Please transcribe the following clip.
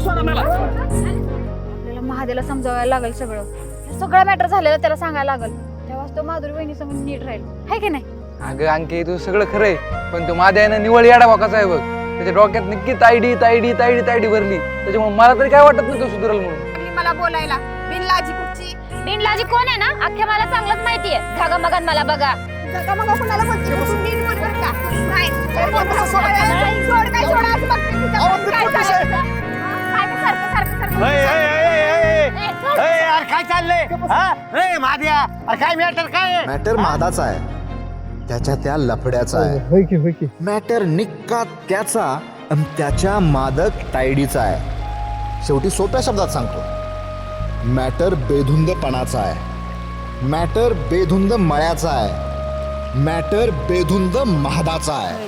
आपल्याला महादेला समजावायला लागेल सगळं मॅटर झालेलं त्याला सांगायला लागेल, तेव्हाच तो माधुरी वहिनी समोर नीट राहील, है की नाही? अगं अंके तू सगळं खरंय, पण तो माझ्या आहे ना निवळ येडा वाकाचा आहे बघ. त्याच्या डोक्यात नक्की तायडी तायडी तायडी तायडी भरली, त्याच्यामुळे मला तरी काय वाटत नाही तो सुधरल म्हणून. मला बोलायला बिनलाजी कुठची बिनलाजी कोण आहे ना अख्ख्या मला चांगलंच माहितीये. झागा मगन मला बघा. जगा मग कुणाला बोलते तू नीट बोल बरं का? नाही तर बोल तसं सोड काय सोडा असं बघते तुझ्या काय चाललंय? सारखं यार काय चाललंय माद्या? अरे काय मॅटर काय? मॅटर मादाचा आहे, त्याच्या त्या लफड्याचा आहे. मॅटर निक्का त्याचा आणि त्याच्या मादक तायडीचा आहे. शेवटी सोप्या शब्दात सांगतो, मॅटर बेधुंदपणाचा आहे, मॅटर बेधुंद मळ्याचा आहे, मॅटर बेधुंद महादाचा आहे.